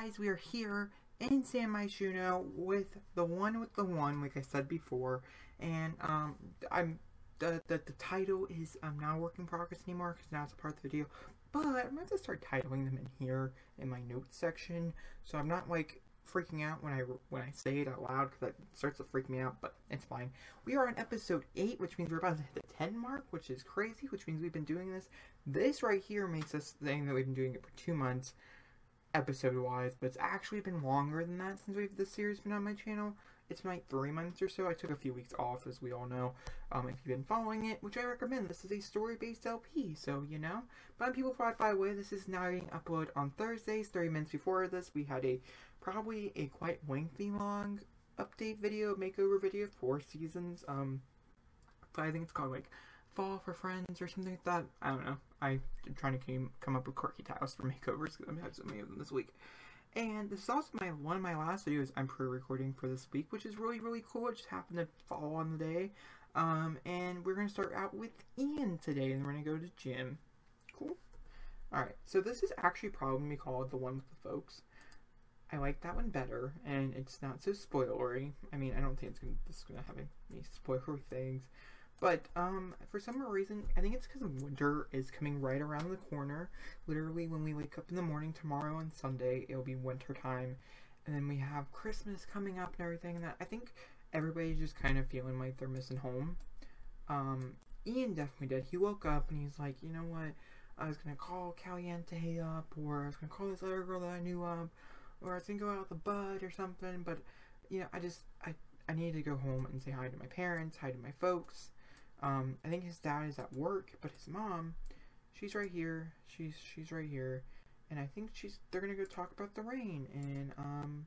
guys, we are here in San Myshuno with the one, like I said before, and the title is not a work in progress anymore because now it's a part of the video, but I'm going to start titling them in here in my notes section, so I'm not like freaking out when I say it out loud, because that starts to freak me out, but it's fine. We are on episode 8, which means we're about to hit the 10 mark, which is crazy, which means we've been doing this. This right here makes us saying that we've been doing it for 2 months, episode-wise, but it's actually been longer than that since this series been on my channel. It's been like 3 months or so. I took a few weeks off, as we all know, if you've been following it, which I recommend. This is a story-based LP, so, you know. But people probably by the way, this is now getting uploaded on Thursdays. 30 minutes before this, we had probably a quite lengthy, long update video, makeover video, 4 seasons. I think it's called, like, Fall for Friends or something like that. I don't know. I'm trying to come up with quirky titles for makeovers because I'm having so many of them this week. And this is also one of my last videos I'm pre-recording for this week, which is really, really cool. It just happened to fall on the day. And we're going to start out with Ian today, and we're going to go to Jim. Cool. Alright, so this is actually probably going to be called The One with the Folks. I like that one better, and it's not so spoilery. I mean, I don't think this is gonna have any spoilery things. But, for some reason, I think it's because winter is coming right around the corner. Literally, when we wake up in the morning tomorrow and Sunday, it'll be winter time. And then we have Christmas coming up and everything, and that I think everybody's just kind of feeling like they're missing home. Ian definitely did. He woke up and he's like, you know what, I was gonna call Caliente up, or I was gonna call this other girl that I knew of, or I was gonna go out with a bud or something, but, you know, I needed to go home and say hi to my parents, hi to my folks. I think his dad is at work, but his mom, she's right here, she's right here, and I think they're gonna go talk about the rain, and,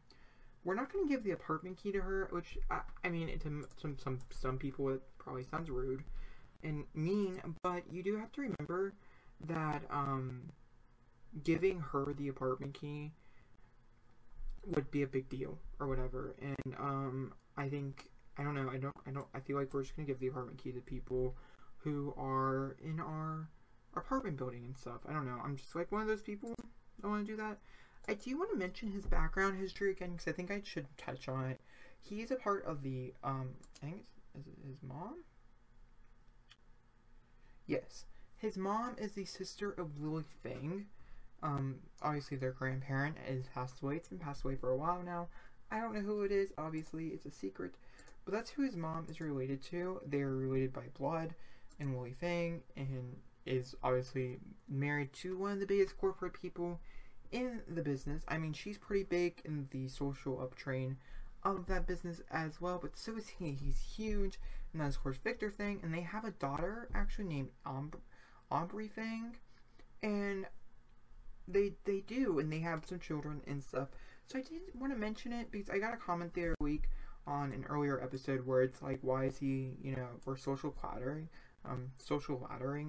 we're not gonna give the apartment key to her, which, I mean, to some people it probably sounds rude and mean, but you do have to remember that, giving her the apartment key would be a big deal or whatever, and I feel like we're just gonna give the apartment key to people who are in our apartment building and stuff. I don't know, I'm just like one of those people that want to do that. I do want to mention his background history again, because I think I should touch on it. He is a part of the I think is it his mom? Yes, his mom is the sister of Lily Feng. Obviously their grandparent is passed away. It's been passed away for a while now. I don't know who it is, obviously it's a secret, but that's who his mom is related to. They're related by blood, and Lily Feng, and is obviously married to one of the biggest corporate people in the business. I mean, she's pretty big in the social uptrain of that business as well, but so is he. He's huge, and that's of course Victor Feng, and they have a daughter actually named Aubrey Feng, and they do, and they have some children and stuff. So I did want to mention it because I got a comment the other week on an earlier episode where it's like, why is he, you know, we're social laddering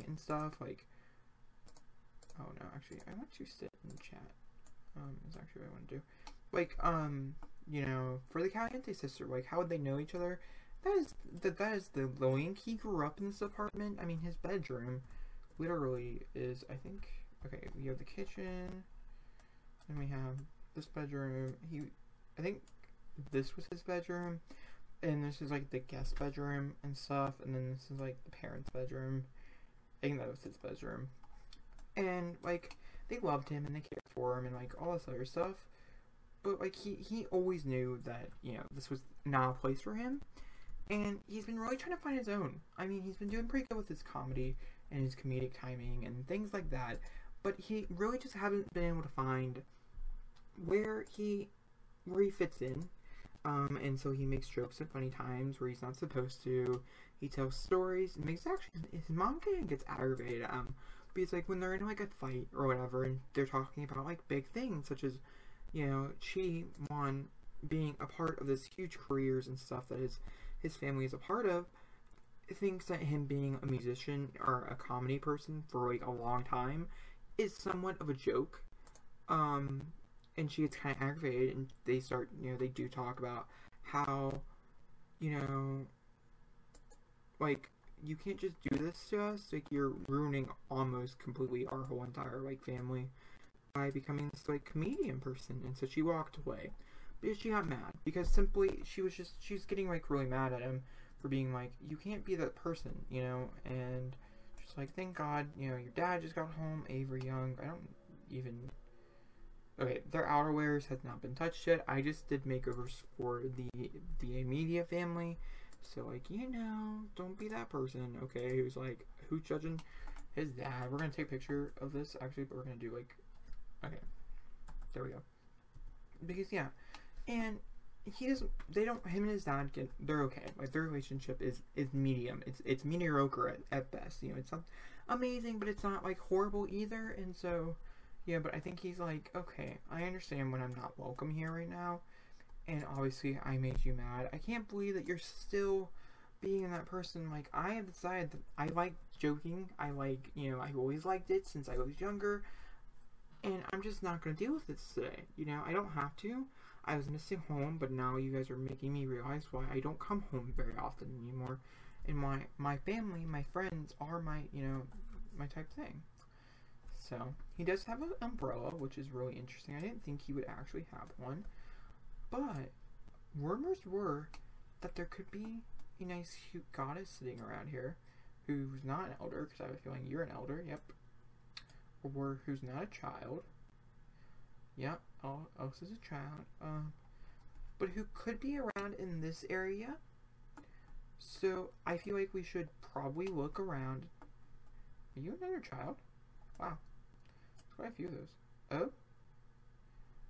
and stuff, like, oh no, actually, I want to sit in the chat, is actually what I want to do, like, you know, for the Caliente sister, like, how would they know each other? That is the link. He grew up in this apartment. I mean, his bedroom literally is, I think, okay, we have the kitchen, and we have this bedroom. I think this was his bedroom, and this is like the guest bedroom and stuff, and then this is like the parents' bedroom. I think that was his bedroom, and like they loved him and they cared for him and like all this other stuff, but like he always knew that, you know, this was not a place for him, and he's been really trying to find his own. I mean, he's been doing pretty good with his comedy and his comedic timing and things like that, but he really just hasn't been able to find where he fits in. And so he makes jokes at funny times where he's not supposed to. He tells stories and his mom kind of gets aggravated because like when they're in like a fight or whatever and they're talking about like big things such as, you know, being a part of this huge careers and stuff that his family is a part of, thinks that him being a musician or a comedy person for like a long time is somewhat of a joke. And she gets kind of aggravated, and they start, you know, they do talk about how, you know, like, you can't just do this to us, like, you're ruining almost completely our whole entire, like, family by becoming this like comedian person, and so she walked away because she got mad, because simply she's getting like really mad at him for being like, you can't be that person, you know. And she's like, thank God, you know, your dad just got home, Avery Young. I don't even, okay, their outerwears has not been touched yet. I just did makeovers for the immediate family, so like, you know, don't be that person, okay, who's like, who's judging his dad. We're gonna take a picture of this actually, but we're gonna do like, okay, there we go, because yeah. And him and his dad they're okay. Like, their relationship is medium. It's mediocre at best. You know, it's not amazing, but it's not like horrible either. And so, yeah, but I think he's like, okay, I understand when I'm not welcome here right now. And obviously I made you mad. I can't believe that you're still being that person. Like, I have decided that I like joking. I like, you know, I've always liked it since I was younger. And I'm just not going to deal with this today. You know, I don't have to. I was missing home, but now you guys are making me realize why I don't come home very often anymore. And my family, my friends are my, you know, my type thing. So, he does have an umbrella, which is really interesting. I didn't think he would actually have one. But rumors were that there could be a nice, cute goddess sitting around here who's not an elder, because I have a feeling you're an elder, yep. Or who's not a child. Yep, else is a child. But who could be around in this area. So I feel like we should probably look around. Are you another child? Wow. There's quite a few of those. Oh?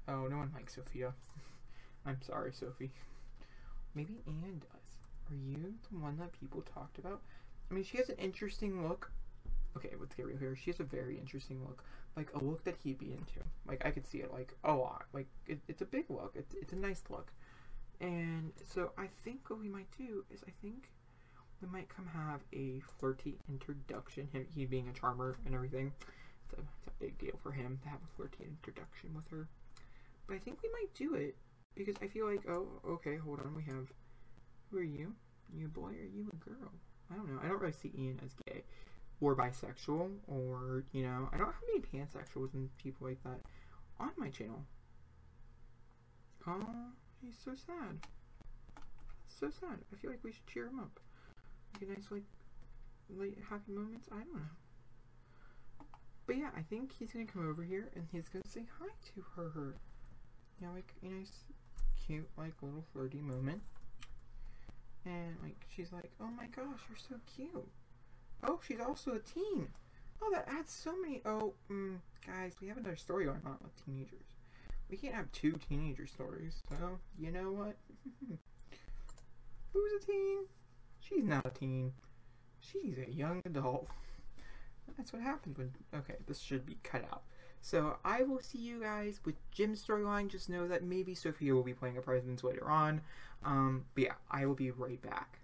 Oh, no one likes Sophia. I'm sorry, Sophie. Maybe Anne does. Are you the one that people talked about? I mean, she has an interesting look. Okay, let's get real here. She has a very interesting look. Like, a look that he'd be into. Like, I could see it, like, a lot. Like, it's a big look. It's a nice look. And so I think what we might do is, I think we might come have a flirty introduction. He being a charmer and everything. It's a big deal for him to have a flirty introduction with her. But I think we might do it. Because I feel like, oh, okay, hold on. We have, who are you? Are you a boy or are you a girl? I don't know. I don't really see Ian as gay. Or bisexual, or, you know, I don't have any pansexuals and people like that on my channel. Oh, he's so sad. So sad. I feel like we should cheer him up. Like a nice, like happy moments. I don't know. But yeah, I think he's gonna come over here and he's gonna say hi to her. You know, like a nice, cute, like little flirty moment. And like she's like, oh my gosh, you're so cute. Oh, she's also a teen. Oh, that adds so many. Oh, guys, we have another story going on with teenagers. We can't have two teenager stories. So, you know what? Who's a teen? She's not a teen. She's a young adult. That's what happens when. Okay, this should be cut out. So, I will see you guys with Jim's storyline. Just know that maybe Sophia will be playing a presence later on. But yeah, I will be right back.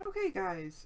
Okay, guys.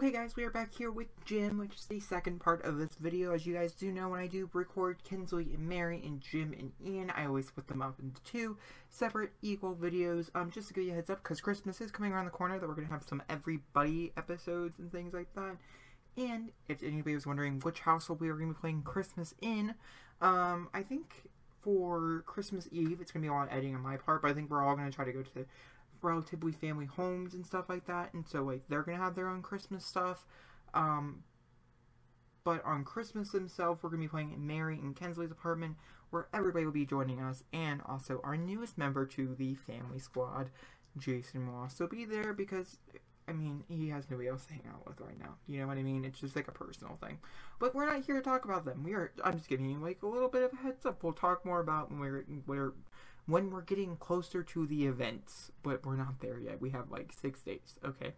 Okay guys, we are back here with Jim, which is the second part of this video. As you guys do know, when I do record Kinsley and Mary and Jim and Ian, I always split them up into two separate equal videos. Just to give you a heads up, because Christmas is coming around the corner, that we're going to have some Everybody episodes and things like that. And if anybody was wondering which household we were going to be playing Christmas in, I think for Christmas Eve, it's going to be a lot of editing on my part, but I think we're all going to try to go to the relatively family homes and stuff like that, and so like they're gonna have their own Christmas stuff, but on Christmas themselves we're gonna be playing in Mary and Kinsley's apartment, where everybody will be joining us, and also our newest member to the family squad, Jason, will also be there because I mean he has nobody else to hang out with right now, you know what I mean? It's just like a personal thing, but we're not here to talk about them. I'm just giving you like a little bit of a heads up. We'll talk more about when we're getting closer to the events, but we're not there yet. We have like 6 days. Okay.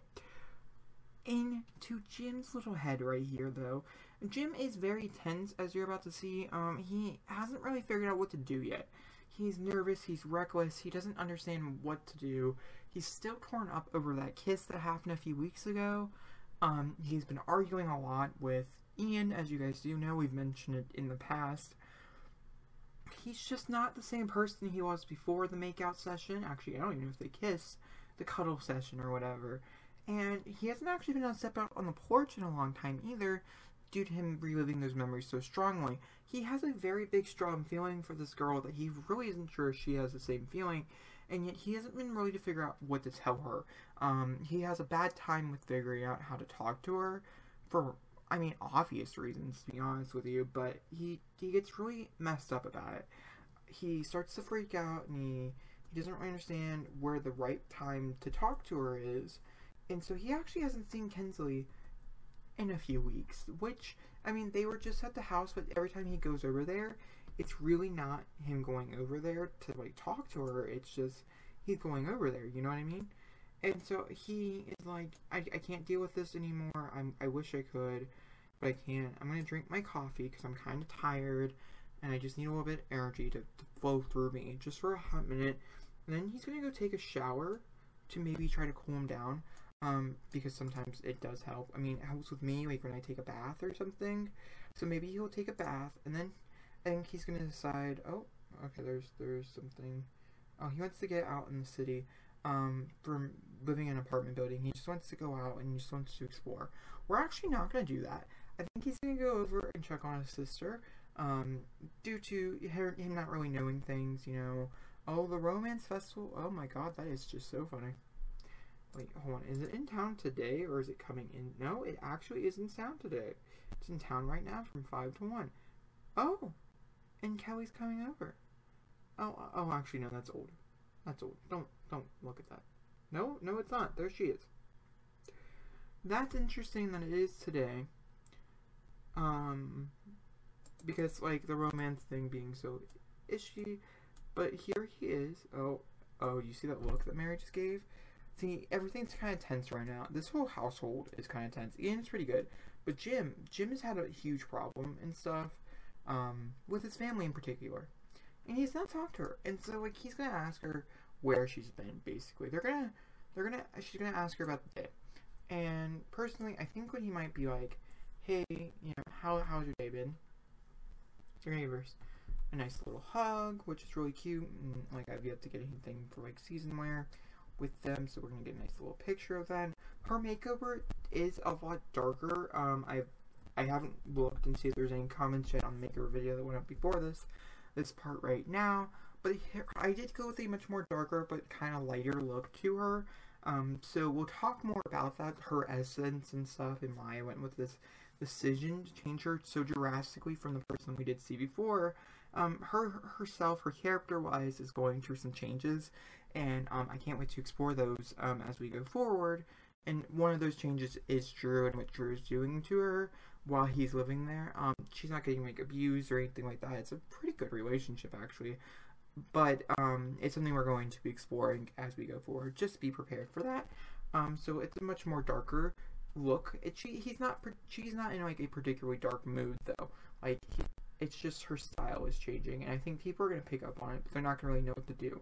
Into Jim's little head right here, though. Jim is very tense, as you're about to see. He hasn't really figured out what to do yet. He's nervous, he's reckless, he doesn't understand what to do. He's still torn up over that kiss that happened a few weeks ago. He's been arguing a lot with Ian, as you guys do know. We've mentioned it in the past. He's just not the same person he was before the makeout session. Actually, I don't even know if they kissed. The cuddle session or whatever. And he hasn't actually been able to step out on the porch in a long time either, due to him reliving those memories so strongly. He has a very big, strong feeling for this girl that he really isn't sure if she has the same feeling, and yet he hasn't been really to figure out what to tell her. He has a bad time with figuring out how to talk to her for, I mean, obvious reasons, to be honest with you, but he gets really messed up about it. He starts to freak out, and he doesn't really understand where the right time to talk to her is, and so he actually hasn't seen Kinsley in a few weeks, which, I mean, they were just at the house, but every time he goes over there, it's really not him going over there to, like, talk to her. It's just he's going over there, you know what I mean? And so he is like, I can't deal with this anymore. I wish I could, but I can't. I'm going to drink my coffee because I'm kind of tired, and I just need a little bit of energy to flow through me, just for a hot minute. And then he's going to go take a shower to maybe try to cool him down, because sometimes it does help. I mean, it helps with me, like when I take a bath or something. So maybe he'll take a bath, and then I think he's going to decide, oh, okay, there's something. Oh, he wants to get out in the city, from living in an apartment building. He just wants to go out and he just wants to explore. We're actually not going to do that. I think he's going to go over and check on his sister, due to him not really knowing things, you know. Oh, the romance festival. Oh my god, that is just so funny. Wait, hold on. Is it in town today or is it coming in? No, it actually is in town today. It's in town right now from 5 to 1. Oh, and Kellie's coming over. Oh, actually, no, that's old. That's old. Don't look at that. No, it's not. There she is. That's interesting that it is today. Because, like, the romance thing being so ishy. But here he is. Oh, you see that look that Mary just gave? See, everything's kind of tense right now. This whole household is kind of tense. Ian's pretty good. But Jim has had a huge problem and stuff, with his family in particular. And he's not talked to her. And so, like, he's gonna ask her where she's been, basically. She's gonna ask her about the day. And personally, I think what he might be like, hey, you know, how's your day been? You're gonna give her a nice little hug, which is really cute. And, like, I've yet to get anything for, like, season wear with them, so we're gonna get a nice little picture of that. Her makeover is a lot darker. I haven't looked and see if there's any comments yet on the makeover video that went up before this part right now, but I did go with a much more darker but kind of lighter look to her. So we'll talk more about that, her essence and stuff, and why I went with this decision to change her so drastically from the person we did see before. Herself, her character-wise, is going through some changes, and I can't wait to explore those as we go forward. And one of those changes is Drew and what Drew is doing to her while he's living there. She's not getting, like, abused or anything like that. It's a pretty good relationship, actually. But it's something we're going to be exploring as we go forward. Just be prepared for that. So it's a much more darker look. She's not in, like, a particularly dark mood, though. Like, it's just her style is changing, and I think people are going to pick up on it, but they're not going to really know what to do.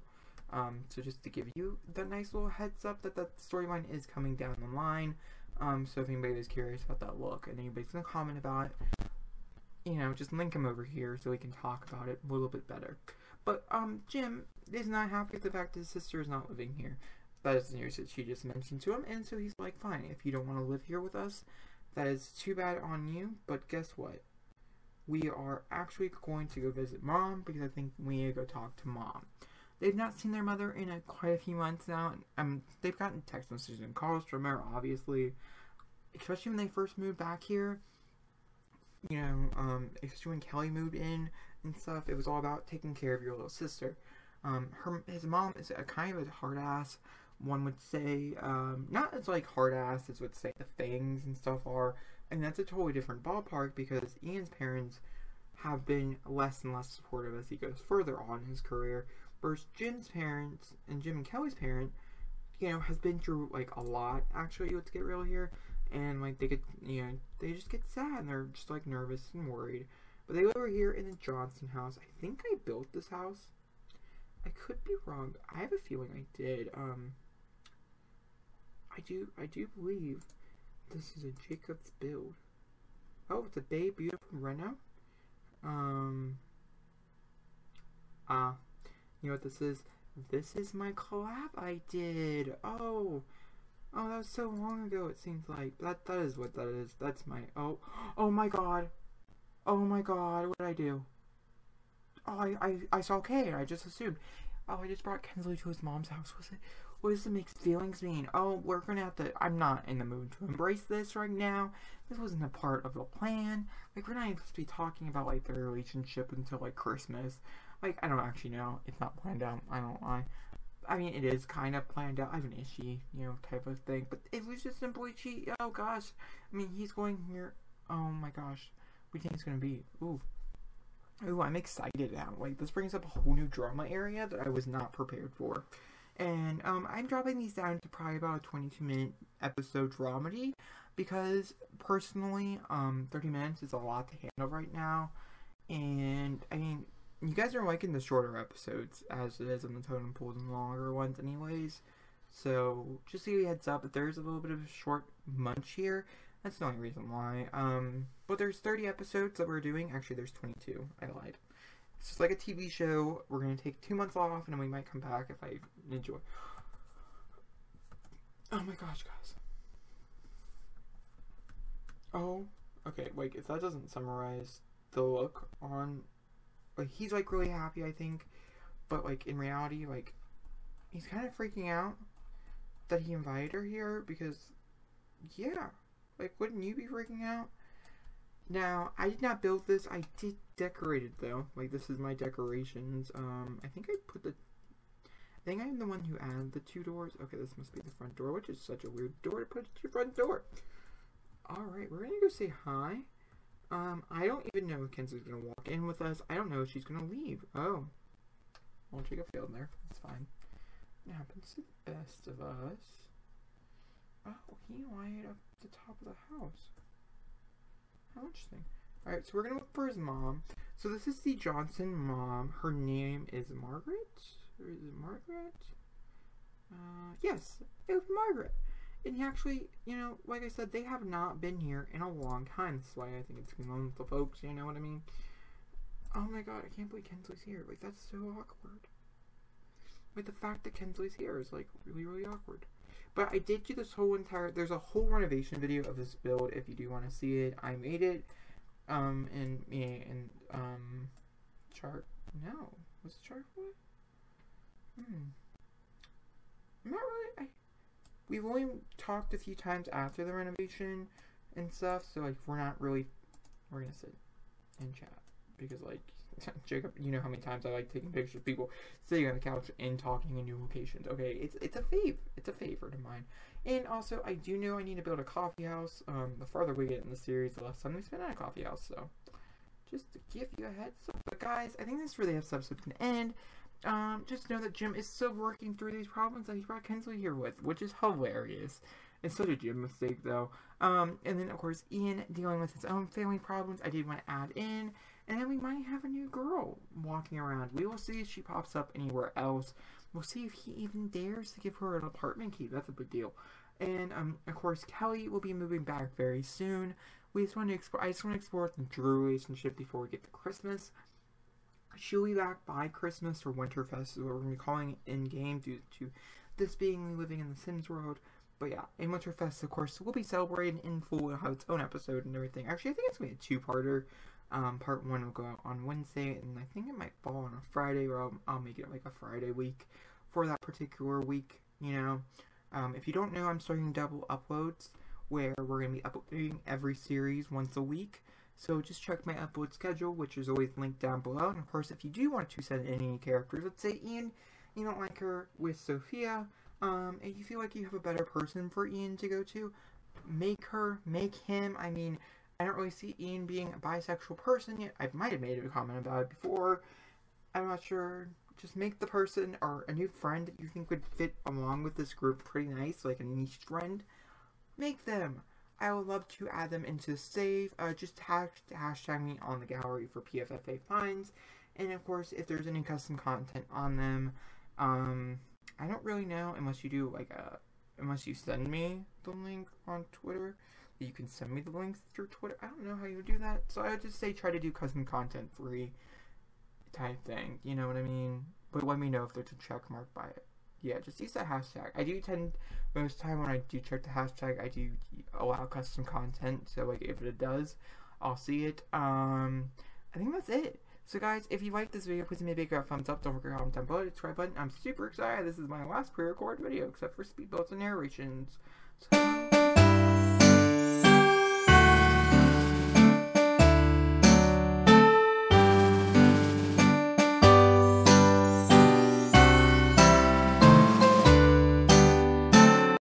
So just to give you that nice little heads up that storyline is coming down the line. So if anybody is curious about that look and anybody's gonna comment about it, you know, just link him over here so we can talk about it a little bit better. But Jim is not happy with the fact that his sister is not living here. That is the news that she just mentioned to him, and so he's like, fine, if you don't want to live here with us, that is too bad on you, but guess what? We are actually going to go visit Mom, because I think we need to go talk to Mom. They've not seen their mother in quite a few months now. They've gotten text messages and calls from her, obviously, especially when they first moved back here. You know, especially when Kellie moved in and stuff, it was all about taking care of your little sister. His mom is a kind of a hard ass, one would say, not as like hard ass as would say the Fengs and stuff are, and that's a totally different ballpark because Ian's parents have been less and less supportive as he goes further on in his career, versus Jim's parents and Jim and Kellie's parent, you know, has been through like a lot, actually, let's get real here, and like they get, you know, they just get sad and they're just like nervous and worried. But they live over here in the Johnson house. I think I built this house. I could be wrong, but I have a feeling I did. I do believe this is a Jacob's build. Oh, it's a Bay Beautiful Reno. You know what this is? This is my collab I did. Oh, that was so long ago. It seems like that is what that is. That's my oh my god. Oh my god, what did I do? Oh, I saw Kay. I just assumed. Oh, I just brought Kinsley to his mom's house. What does the mixed feelings mean? Oh, we're gonna have to. I'm not in the mood to embrace this right now. This wasn't a part of the plan. Like, we're not even supposed to be talking about like their relationship until like Christmas. Like, I don't actually know. It's not planned out. I don't lie. I mean, it is kind of planned out. I have an issue, you know, type of thing. But it was just simply cheat. Oh gosh. I mean, he's going here. Oh my gosh. What do you think it's gonna be? Ooh, I'm excited now. Like, this brings up a whole new drama area that I was not prepared for. And, I'm dropping these down to probably about a 22-minute episode dramedy. Because, personally, 30 minutes is a lot to handle right now. And, I mean, you guys are liking the shorter episodes, as it is on the totem pool than the longer ones anyways. So, just to give you a heads up, if there's a little bit of a short munch here, that's the only reason why. But there's 30 episodes that we're doing. Actually, there's 22. I lied. It's just like a TV show. We're going to take 2 months off, and then we might come back if I enjoy. Oh my gosh, guys. Oh, okay, wait, if that doesn't summarize the look on, like, he's, like, really happy, I think, but, like, in reality, like, he's kind of freaking out that he invited her here, because, yeah, like, wouldn't you be freaking out? Now, I did not build this. I did decorate it, though. Like, this is my decorations. I think I'm the one who added the 2 doors. Okay, this must be the front door, which is such a weird door to put at your front door. Alright, we're gonna go say hi. I don't even know if Kinsley's gonna walk in with us. I don't know if she's gonna leave. Oh. Well, Jacob failed there. It's fine. It happens to the best of us. Oh, he lied up the top of the house. How interesting. Alright, so we're gonna look for his mom. So this is the Johnson mom. Her name is Margaret? Or is it Margaret? Yes, it was Margaret. And he actually, you know, like I said, they have not been here in a long time. That's why I think it's known with the folks, you know what I mean? Oh my god, I can't believe Kinsley's here. Like, that's so awkward. Like, the fact that Kinsley's here is, like, really, really awkward. But I did do this whole entire, there's a whole renovation video of this build if you do want to see it. I made it, chart, no, what's the chart for? I'm not really, we've only talked a few times after the renovation and stuff, so, like, we're gonna sit and chat, because, like, Jacob, you know how many times I like taking pictures of people sitting on the couch and talking in new locations. Okay, it's a favorite of mine. And also, I do know I need to build a coffee house. The farther we get in the series, the less time we spend at a coffee house, so just to give you a heads up. But guys, I think this is where the episode can end. Just know that Jim is still working through these problems that he brought Kinsley here with, which is hilarious. It's such a Jim mistake, though. And then, of course, Ian dealing with his own family problems. I did want to add in. And then we might have a new girl walking around. We will see if she pops up anywhere else. We'll see if he even dares to give her an apartment key. That's a big deal. And of course, Kellie will be moving back very soon. We just want to explore. I just want to explore the Drew relationship before we get to Christmas. She'll be back by Christmas or Winterfest, is what we're going to be calling it in game due to this being living in the Sims world. But yeah, in Winterfest, of course, we'll be celebrating in full. We'll have its own episode and everything. Actually, I think it's going to be a two-parter. Part 1 will go out on Wednesday, and I think it might fall on a Friday, or I'll make it like a Friday week for that particular week, you know. If you don't know, I'm starting double uploads, where we're going to be uploading every series once a week. So just check my upload schedule, which is always linked down below. And of course, if you do want to send in any characters, let's say Ian, you don't like her with Sophia, and you feel like you have a better person for Ian to go to, make him. I mean, I don't really see Ian being a bisexual person yet. I might have made a comment about it before. I'm not sure. Just make the person or a new friend that you think would fit along with this group pretty nice, like a niche friend. Make them. I would love to add them into save. Just hashtag me on the gallery for PFFA finds. And of course, if there's any custom content on them, I don't really know unless you do like unless you send me the link on Twitter. You can send me the links through Twitter. I don't know how you would do that. So I would just say try to do custom content free type thing. You know what I mean? But let me know if there's a check mark by it. Yeah, just use that hashtag. I do tend, most of the time when I do check the hashtag, I do allow custom content. So like if it does, I'll see it. I think that's it. So guys, if you like this video, please give me a big thumbs up. Don't forget to comment down below, the subscribe button. I'm super excited. This is my last pre-recorded video, except for speed builds and narrations. So